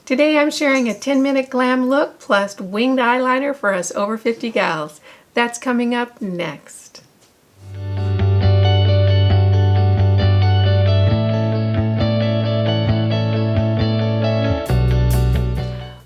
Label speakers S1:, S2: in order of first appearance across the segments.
S1: Today I'm sharing a 10-minute glam look plus winged eyeliner for us over 50 gals. That's coming up next.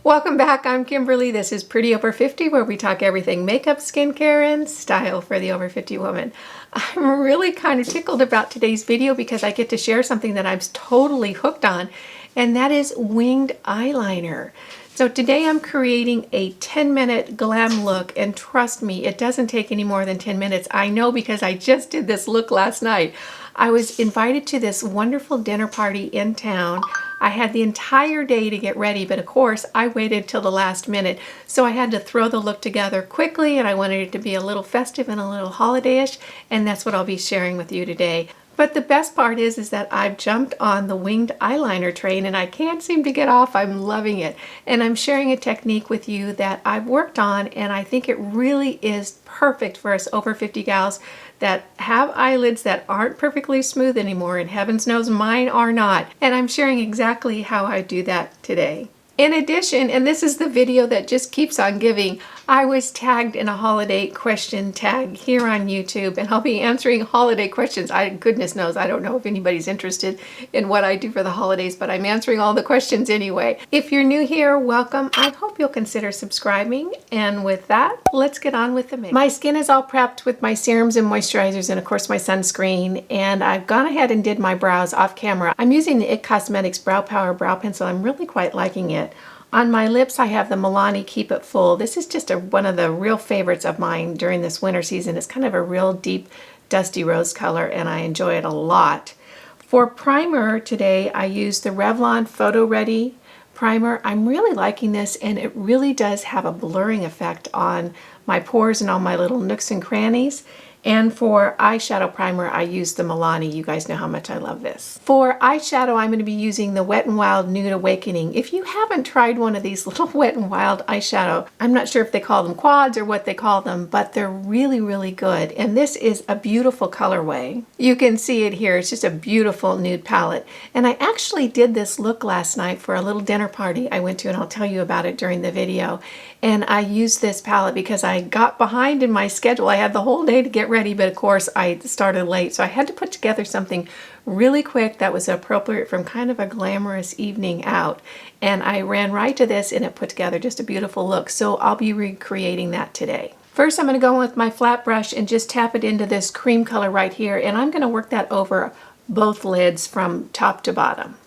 S1: Welcome back, I'm Kimberly. This is Pretty Over 50, where we talk everything makeup, skincare, and style for the over 50 woman. I'm really kind of tickled about today's video because I get to share something that I'm totally hooked on, and that is winged eyeliner. So today I'm creating a 10-minute glam look, and trust me, it doesn't take any more than 10 minutes. I know because I just did this look last night. I was invited to this wonderful dinner party in town. I had the entire day to get ready, but of course I waited till the last minute. So I had to throw the look together quickly, and I wanted it to be a little festive and a little holiday-ish, and that's what I'll be sharing with you today. But the best part is that I've jumped on the winged eyeliner train and I can't seem to get off. I'm loving it. And I'm sharing a technique with you that I've worked on, and I think it really is perfect for us over 50 gals that have eyelids that aren't perfectly smooth anymore, and heavens knows mine are not. And I'm sharing exactly how I do that today. In addition, and this is the video that just keeps on giving, I was tagged in a holiday question tag here on YouTube, and I'll be answering holiday questions. Goodness knows, I don't know if anybody's interested in what I do for the holidays, but I'm answering all the questions anyway. If you're new here, welcome. I hope you'll consider subscribing. And with that, let's get on with the makeup. My skin is all prepped with my serums and moisturizers and of course my sunscreen, and I've gone ahead and did my brows off camera. I'm using the IT Cosmetics Brow Power Brow Pencil. I'm really quite liking it. On my lips, I have the Milani Keep It Full. This is just one of the real favorites of mine during this winter season. It's kind of a real deep, dusty rose color, and I enjoy it a lot. For primer today, I used the Revlon Photo Ready primer. I'm really liking this, and it really does have a blurring effect on my pores and all my little nooks and crannies. And for eyeshadow primer, I used the Milani. You guys know how much I love this. For eyeshadow, I'm going to be using the Wet n Wild Nude Awakening. If you haven't tried one of these little Wet n Wild eyeshadow, I'm not sure if they call them quads or what they call them, but they're really, really good. And this is a beautiful colorway. You can see it here. It's just a beautiful nude palette. And I actually did this look last night for a little dinner party I went to, and I'll tell you about it during the video. And I used this palette because I got behind in my schedule. I had the whole day to get ready, but of course I started late. So I had to put together something really quick that was appropriate from kind of a glamorous evening out. And I ran right to this, and it put together just a beautiful look. So I'll be recreating that today. First, I'm going to go in with my flat brush and just tap it into this cream color right here. And I'm going to work that over both lids from top to bottom.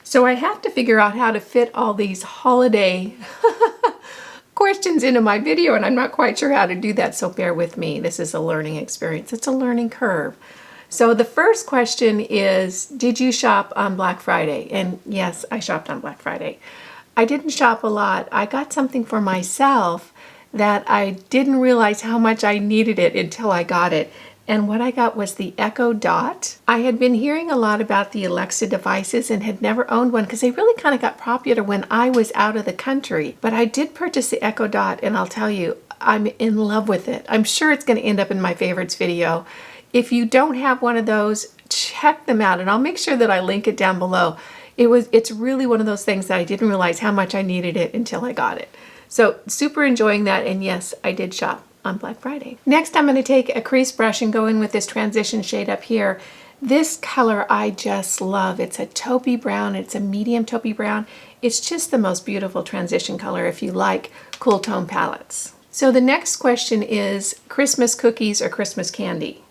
S1: So I have to figure out how to fit all these holiday questions into my video, and I'm not quite sure how to do that, so bear with me. This is a learning experience. It's a learning curve. So the first question is, did you shop on Black Friday? And yes, I shopped on Black Friday. I didn't shop a lot. I got something for myself that I didn't realize how much I needed it until I got it. And what I got was the Echo Dot. I had been hearing a lot about the Alexa devices and had never owned one because they really kind of got popular when I was out of the country. But I did purchase the Echo Dot, and I'll tell you, I'm in love with it. I'm sure it's going to end up in my favorites video. If you don't have one of those, check them out, and I'll make sure that I link it down below. It's really one of those things that I didn't realize how much I needed it until I got it. So super enjoying that, and yes, I did shop on Black Friday. Next, I'm going to take a crease brush and go in with this transition shade up here. This color I just love. It's a taupey brown. It's a medium taupey brown. It's just the most beautiful transition color if you like cool tone palettes. So the next question is Christmas cookies or Christmas candy?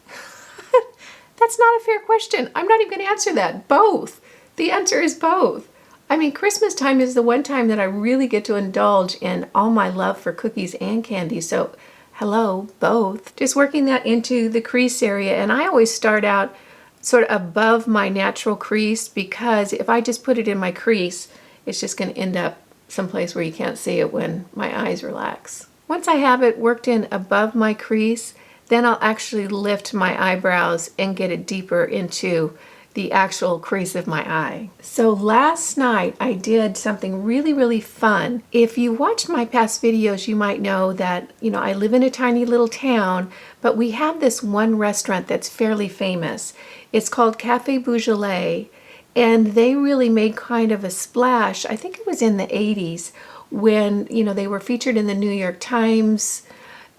S1: That's not a fair question. I'm not even going to answer that. Both. The answer is both. I mean, Christmas time is the one time that I really get to indulge in all my love for cookies and candy. So hello, both. Just working that into the crease area, and I always start out sort of above my natural crease, because if I just put it in my crease, it's just going to end up someplace where you can't see it when my eyes relax. Once I have it worked in above my crease, then I'll actually lift my eyebrows and get it deeper into the actual crease of my eye. So last night I did something really, really fun. If you watched my past videos, you might know that, I live in a tiny little town, but we have this one restaurant that's fairly famous. It's called Cafe Beaujolais, And they really made kind of a splash. I think it was in the 80s when, you know, they were featured in the New York Times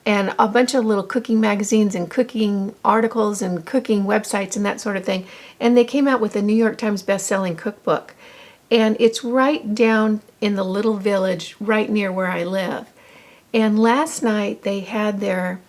S1: and a bunch of little cooking magazines and cooking articles and cooking websites and that sort of thing. And they came out with a New York Times best-selling cookbook. And it's right down in the little village right near where I live. And last night they had their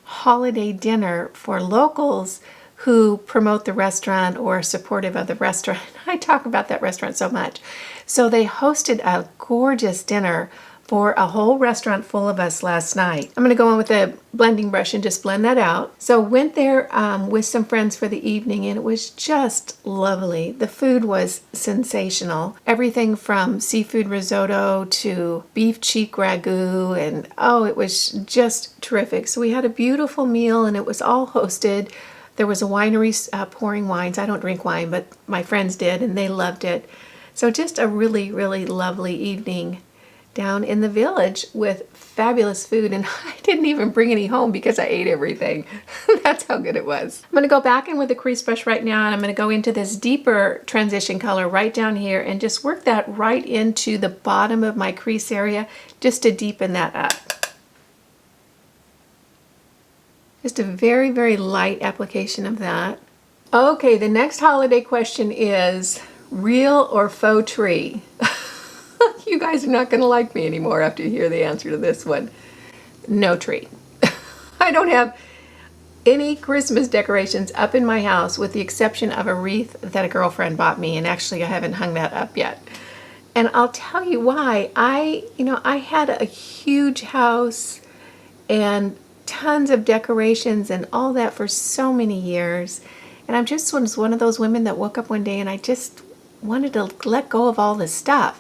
S1: holiday dinner for locals who promote the restaurant or are supportive of the restaurant. I talk about that restaurant so much. So they hosted a gorgeous dinner for a whole restaurant full of us last night. I'm gonna go in with a blending brush and just blend that out. So went there with some friends for the evening, and it was just lovely. The food was sensational. Everything from seafood risotto to beef cheek ragu, and oh, it was just terrific. So we had a beautiful meal, and it was all hosted. There was a winery pouring wines. I don't drink wine, but my friends did, and they loved it. So just a really, really lovely evening down in the village with fabulous food, and I didn't even bring any home because I ate everything. That's how good it was. I'm gonna go back in with a crease brush right now, and I'm gonna go into this deeper transition color right down here and just work that right into the bottom of my crease area just to deepen that up. Just a very, very light application of that. Okay, the next holiday question is real or faux tree? You guys are not going to like me anymore after you hear the answer to this one. No tree. I don't have any Christmas decorations up in my house with the exception of a wreath that a girlfriend bought me, and actually I haven't hung that up yet. And I'll tell you why. I had a huge house and tons of decorations and all that for so many years. And I'm just was one of those women that woke up one day and I just wanted to let go of all this stuff,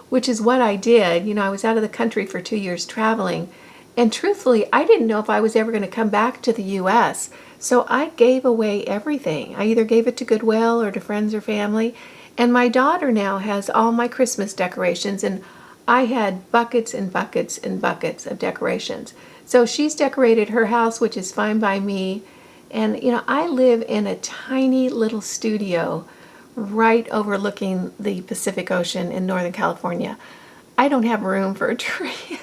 S1: which is what I did. You know, I was out of the country for 2 years traveling, and truthfully, I didn't know if I was ever going to come back to the US. So I gave away everything. I either gave it to Goodwill or to friends or family. And my daughter now has all my Christmas decorations, and I had buckets and buckets and buckets of decorations. So she's decorated her house, which is fine by me. And you know, I live in a tiny little studio right overlooking the Pacific Ocean in Northern California. I don't have room for a tree.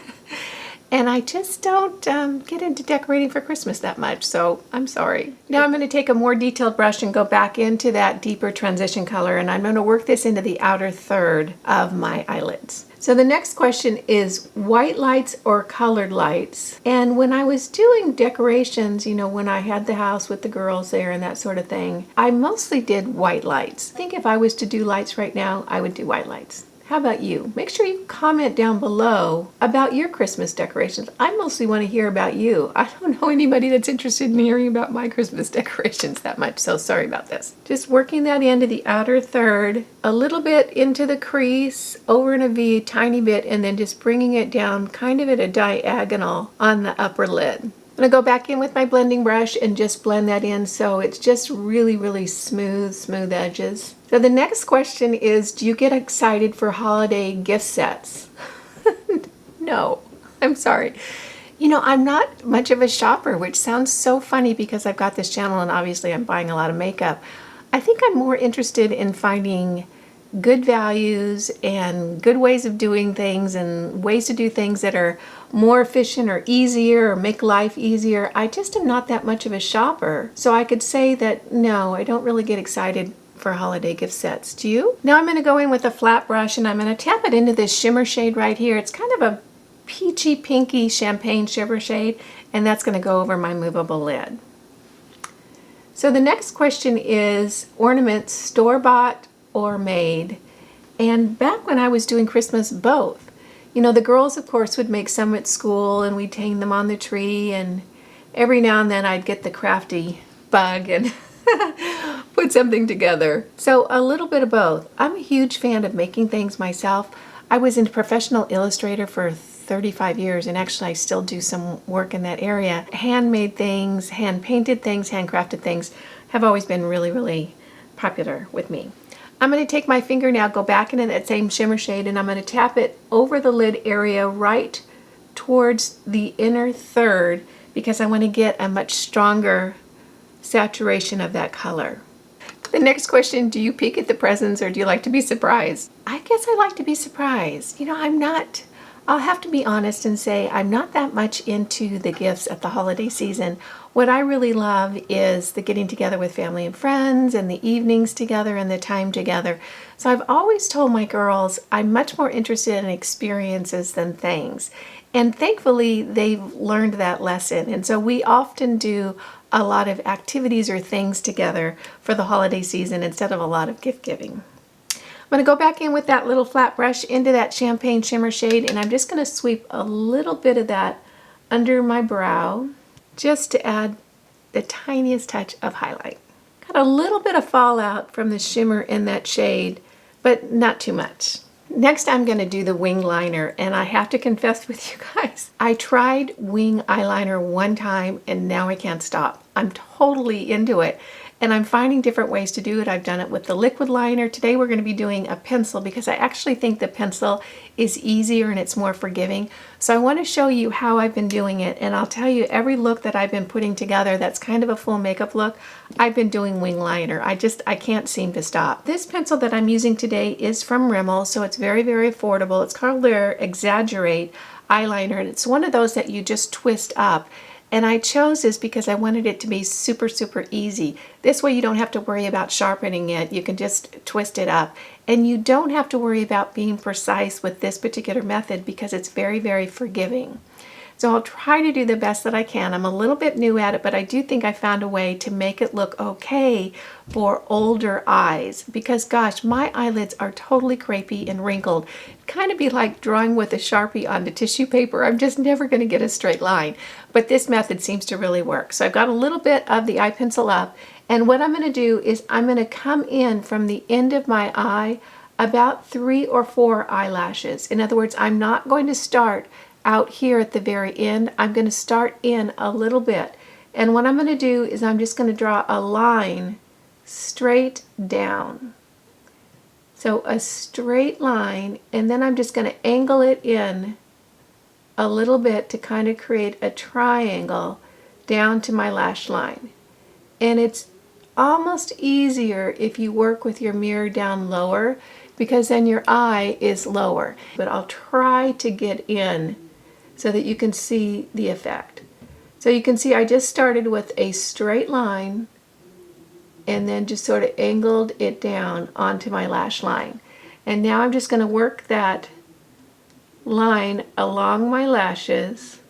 S1: And I just don't get into decorating for Christmas that much, so I'm sorry. Now I'm going to take a more detailed brush and go back into that deeper transition color, and I'm going to work this into the outer third of my eyelids. So the next question is white lights or colored lights. And when I was doing decorations, you know, when I had the house with the girls there and that sort of thing, I mostly did white lights. I think if I was to do lights right now, I would do white lights. How about you? Make sure you comment down below about your Christmas decorations. I mostly want to hear about you. I don't know anybody that's interested in hearing about my Christmas decorations that much, so sorry about this. Just working that into the outer third, a little bit into the crease, over in a V, a tiny bit, and then just bringing it down kind of at a diagonal on the upper lid. I'm going to go back in with my blending brush and just blend that in so it's just really, really smooth edges. So the next question is, do you get excited for holiday gift sets? No, I'm sorry. You know, I'm not much of a shopper, which sounds so funny because I've got this channel and obviously I'm buying a lot of makeup. I think I'm more interested in finding good values and good ways of doing things and ways to do things that are more efficient or easier or make life easier. I just am not that much of a shopper. So I could say that no, I don't really get excited for holiday gift sets. Do you? Now I'm going to go in with a flat brush and I'm going to tap it into this shimmer shade right here. It's kind of a peachy pinky champagne shimmer shade, and that's going to go over my movable lid. So the next question is ornaments store-bought or made. And back when I was doing Christmas, both. You know, the girls of course would make some at school and we'd hang them on the tree, and every now and then I'd get the crafty bug and put something together. So a little bit of both. I'm a huge fan of making things myself. I was a professional illustrator for 35 years, and actually I still do some work in that area. Handmade things, hand painted things, handcrafted things have always been really, really popular with me. I'm going to take my finger now, go back into that same shimmer shade, and I'm going to tap it over the lid area right towards the inner third because I want to get a much stronger saturation of that color. The next question, do you peek at the presents or do you like to be surprised? I guess I like to be surprised. You know, I'll have to be honest and say I'm not that much into the gifts at the holiday season. What I really love is the getting together with family and friends and the evenings together and the time together. So I've always told my girls I'm much more interested in experiences than things. And thankfully, they've learned that lesson. And so we often do a lot of activities or things together for the holiday season instead of a lot of gift giving. I'm going to go back in with that little flat brush into that champagne shimmer shade, and I'm just going to sweep a little bit of that under my brow just to add the tiniest touch of highlight. Got a little bit of fallout from the shimmer in that shade, but not too much. Next, I'm going to do the wing liner, and I have to confess with you guys, I tried wing eyeliner one time and now I can't stop. I'm totally into it. And I'm finding different ways to do it. I've done it with the liquid liner. Today we're going to be doing a pencil because I actually think the pencil is easier and it's more forgiving. So I want to show you how I've been doing it, and I'll tell you every look that I've been putting together that's kind of a full makeup look, I've been doing wing liner. I can't seem to stop. This pencil that I'm using today is from Rimmel, so it's very, very affordable. It's called their Exaggerate eyeliner, and it's one of those that you just twist up. And I chose this because I wanted it to be super, super easy. This way you don't have to worry about sharpening it. You can just twist it up. And you don't have to worry about being precise with this particular method because it's very, very forgiving. So I'll try to do the best that I can. I'm a little bit new at it, but I do think I found a way to make it look okay for older eyes. Because gosh, my eyelids are totally crepey and wrinkled. It'd kind of be like drawing with a Sharpie onto tissue paper. I'm just never going to get a straight line. But this method seems to really work. So I've got a little bit of the eye pencil up. And what I'm going to do is I'm going to come in from the end of my eye about 3 or 4 eyelashes. In other words, I'm not going to start out here at the very end. I'm going to start in a little bit. And what I'm going to do is I'm just going to draw a line straight down. So a straight line, and then I'm just going to angle it in a little bit to kind of create a triangle down to my lash line. And it's almost easier if you work with your mirror down lower because then your eye is lower. But I'll try to get in so that you can see the effect. So you can see I just started with a straight line and then just sort of angled it down onto my lash line. And now I'm just going to work that line along my lashes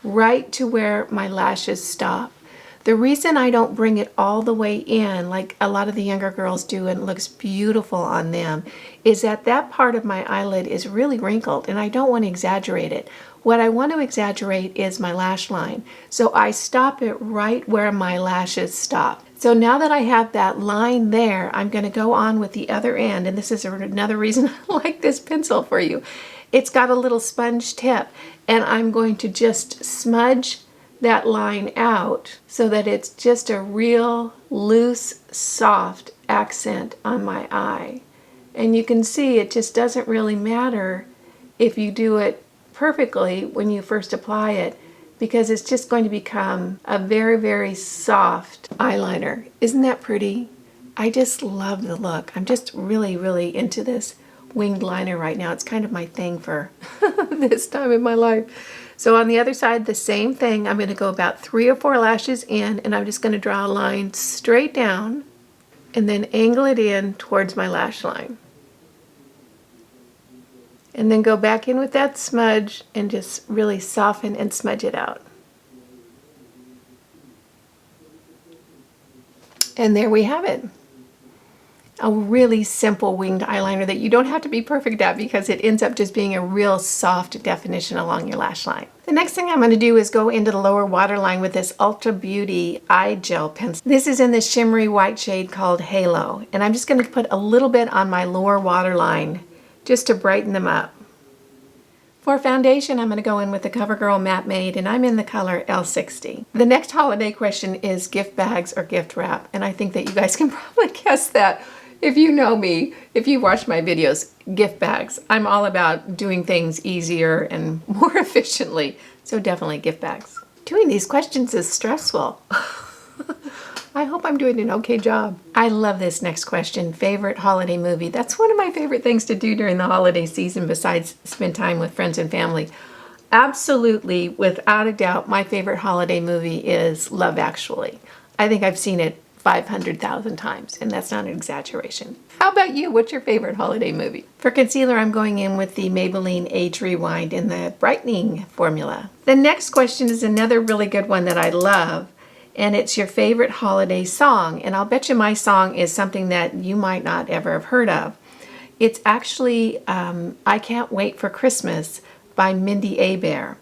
S1: right to where my lashes stop. The reason I don't bring it all the way in like a lot of the younger girls do and it looks beautiful on them is that that part of my eyelid is really wrinkled and I don't want to exaggerate it. What I want to exaggerate is my lash line. So I stop it right where my lashes stop. So now that I have that line there, I'm going to go on with the other end, and this is another reason I like this pencil for you. It's got a little sponge tip, and I'm going to just smudge that line out so that it's just a real loose, soft accent on my eye. And you can see it just doesn't really matter if you do it perfectly when you first apply it because it's just going to become a very, very soft eyeliner. Isn't that pretty? I just love the look. I'm just really, really into this winged liner right now. It's kind of my thing for this time in my life. So on the other side, the same thing. I'm going to go about 3 or 4 lashes in, and I'm just going to draw a line straight down and then angle it in towards my lash line. And then go back in with that smudge and just really soften and smudge it out. And there we have it. A really simple winged eyeliner that you don't have to be perfect at because it ends up just being a real soft definition along your lash line. The next thing I'm going to do is go into the lower waterline with this Ultra Beauty eye gel pencil. This is in the shimmery white shade called Halo, and I'm just going to put a little bit on my lower waterline just to brighten them up. For foundation, I'm going to go in with the CoverGirl Matte Made, and I'm in the color L60. The next holiday question is gift bags or gift wrap, and I think that you guys can probably guess that. If you know me, if you watch my videos, gift bags. I'm all about doing things easier and more efficiently, so definitely gift bags. Doing these questions is stressful. I hope I'm doing an okay job. I love this next question. Favorite holiday movie? That's one of my favorite things to do during the holiday season besides spend time with friends and family. Absolutely, without a doubt, my favorite holiday movie is Love Actually. I think I've seen it 500,000 times, and that's not an exaggeration. How about you? What's your favorite holiday movie? For concealer, I'm going in with the Maybelline Age Rewind in the brightening formula. The next question is another really good one that I love, and it's your favorite holiday song. And I'll bet you my song is something that you might not ever have heard of. It's actually I Can't Wait for Christmas by Mindy Abair.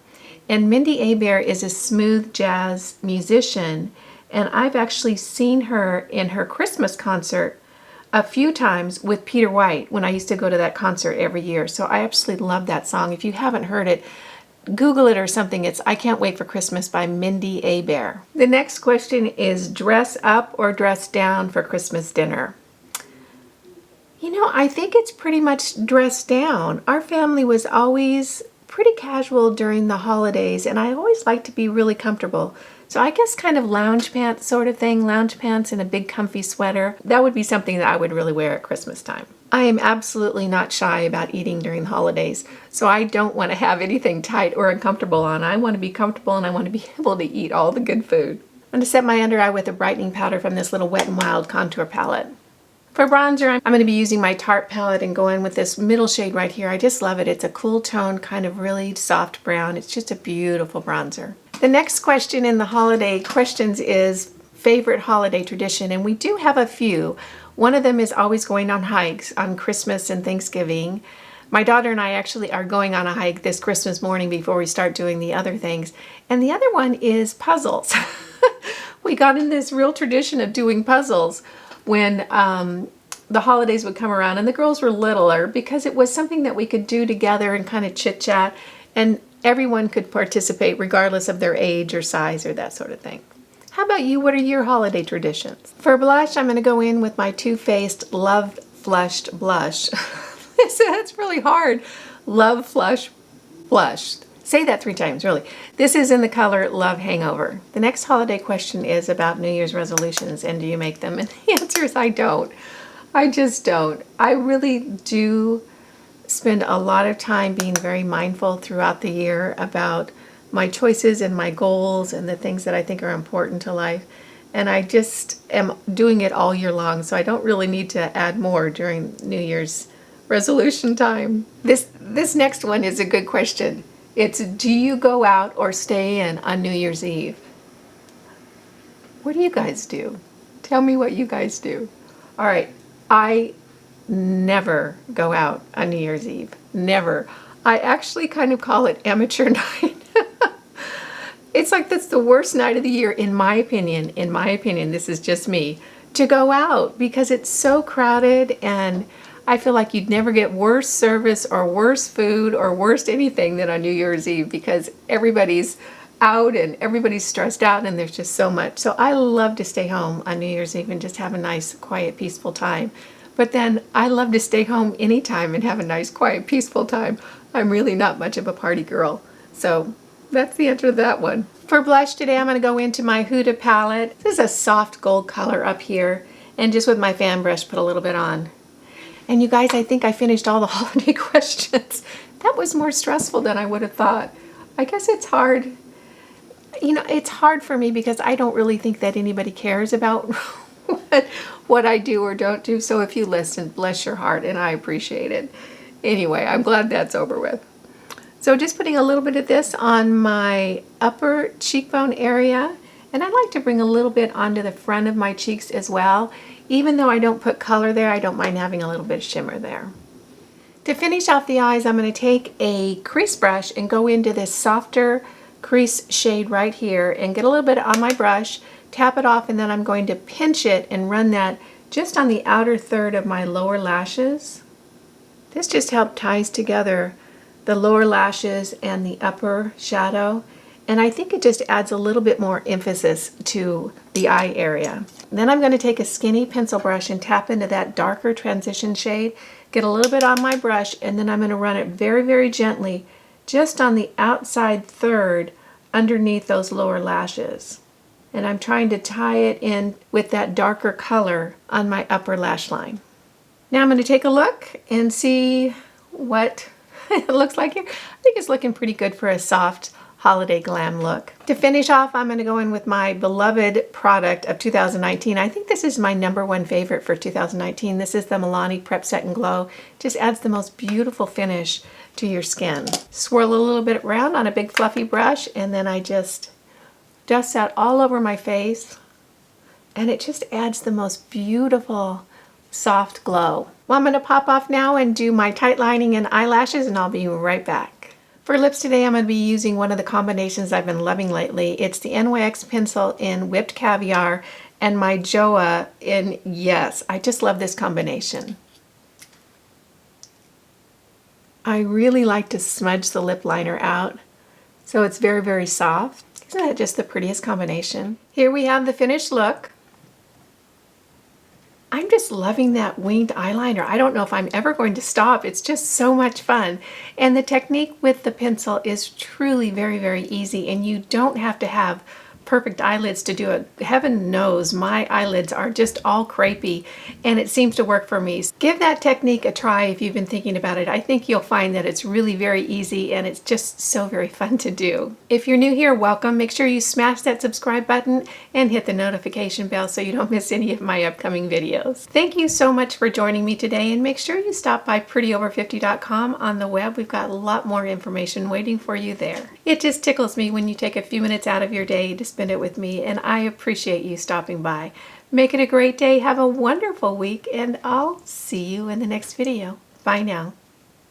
S1: And Mindy Abair is a smooth jazz musician, and I've actually seen her in her Christmas concert a few times with Peter White when I used to go to that concert every year. So I absolutely love that song. If you haven't heard it, Google it or something. It's I Can't Wait for Christmas by Mindy Abair. The next question is dress up or dress down for Christmas dinner? You know, I think it's pretty much dress down. Our family was always pretty casual during the holidays, and I always like to be really comfortable. So I guess kind of lounge pants sort of thing, lounge pants and a big comfy sweater. That would be something that I would really wear at Christmas time. I am absolutely not shy about eating during the holidays, so I don't want to have anything tight or uncomfortable on. I want to be comfortable and I want to be able to eat all the good food. I'm going to set my under eye with a brightening powder from this little Wet n Wild contour palette. For bronzer, I'm going to be using my Tarte palette and go in with this middle shade right here. I just love it. It's a cool tone, kind of really soft brown. It's just a beautiful bronzer. The next question in the holiday questions is favorite holiday tradition, and we do have a few. One of them is always going on hikes on Christmas and Thanksgiving. My daughter and I actually are going on a hike this Christmas morning before we start doing the other things. And the other one is puzzles. We got in this real tradition of doing puzzles when the holidays would come around and the girls were littler, because it was something that we could do together and kind of chit chat, and everyone could participate regardless of their age or size or that sort of thing. How about you? What are your holiday traditions? For blush, I'm going to go in with my Too Faced Love Flushed Blush. That's really hard. Love Flush Blush. Say that 3 times, really. This is in the color Love Hangover. The next holiday question is about New Year's resolutions, and do you make them? And the answer is I don't. I just don't. I really do spend a lot of time being very mindful throughout the year about my choices and my goals and the things that I think are important to life. And I just am doing it all year long, so I don't really need to add more during New Year's resolution time. This next one is a good question. It's, do you go out or stay in on New Year's Eve? What do you guys do? Tell me what you guys do. All right, I never go out on New Year's Eve. Never. I actually kind of call it amateur night. It's like that's the worst night of the year, in my opinion. In my opinion, this is just me, to go out, because it's so crowded, and I feel like you'd never get worse service or worse food or worse anything than on New Year's Eve, because everybody's out and everybody's stressed out and there's just so much. So I love to stay home on New Year's Eve and just have a nice, quiet, peaceful time. But then I love to stay home anytime and have a nice, quiet, peaceful time. I'm really not much of a party girl. So that's the answer to that one. For blush today, I'm going to go into my Huda palette. This is a soft gold color up here, and just with my fan brush put a little bit on. And you guys, I think I finished all the holiday questions. That was more stressful than I would have thought. I guess it's hard. You know, it's hard for me because I don't really think that anybody cares about what I do or don't do. So if you listen, bless your heart, and I appreciate it. Anyway, I'm glad that's over with. So just putting a little bit of this on my upper cheekbone area, and I like to bring a little bit onto the front of my cheeks as well. Even though I don't put color there, I don't mind having a little bit of shimmer there. To finish off the eyes, I'm going to take a crease brush and go into this softer crease shade right here and get a little bit on my brush, tap it off, and then I'm going to pinch it and run that just on the outer third of my lower lashes. This just helps ties together the lower lashes and the upper shadow, and I think it just adds a little bit more emphasis to the eye area. Then I'm going to take a skinny pencil brush and tap into that darker transition shade, get a little bit on my brush, and then I'm going to run it very, very gently just on the outside third underneath those lower lashes. And I'm trying to tie it in with that darker color on my upper lash line. Now I'm going to take a look and see what it looks like here. I think it's looking pretty good for a soft holiday glam look. To finish off, I'm going to go in with my beloved product of 2019. I think this is my #1 favorite for 2019. This is the Milani Prep Set and Glow. Just adds the most beautiful finish to your skin. Swirl a little bit around on a big fluffy brush, and then I just dust that all over my face, and it just adds the most beautiful soft glow. Well, I'm going to pop off now and do my tight lining and eyelashes, and I'll be right back. For lips today, I'm going to be using one of the combinations I've been loving lately. It's the NYX pencil in Whipped Caviar and my Joa in Yes. I just love this combination. I really like to smudge the lip liner out so it's very, very soft. Isn't that just the prettiest combination? Here we have the finished look. I'm just loving that winged eyeliner. I don't know if I'm ever going to stop. It's just so much fun. And the technique with the pencil is truly very, very easy, and you don't have to have perfect eyelids to do it. Heaven knows my eyelids are just all crepey, and it seems to work for me. Give that technique a try if you've been thinking about it. I think you'll find that it's really very easy, and it's just so very fun to do. If you're new here, welcome. Make sure you smash that subscribe button and hit the notification bell so you don't miss any of my upcoming videos. Thank you so much for joining me today, and make sure you stop by prettyover50.com on the web. We've got a lot more information waiting for you there. It just tickles me when you take a few minutes out of your day to spend it with me, and I appreciate you stopping by. Make it a great day. Have a wonderful week, and I'll see you in the next video. Bye now.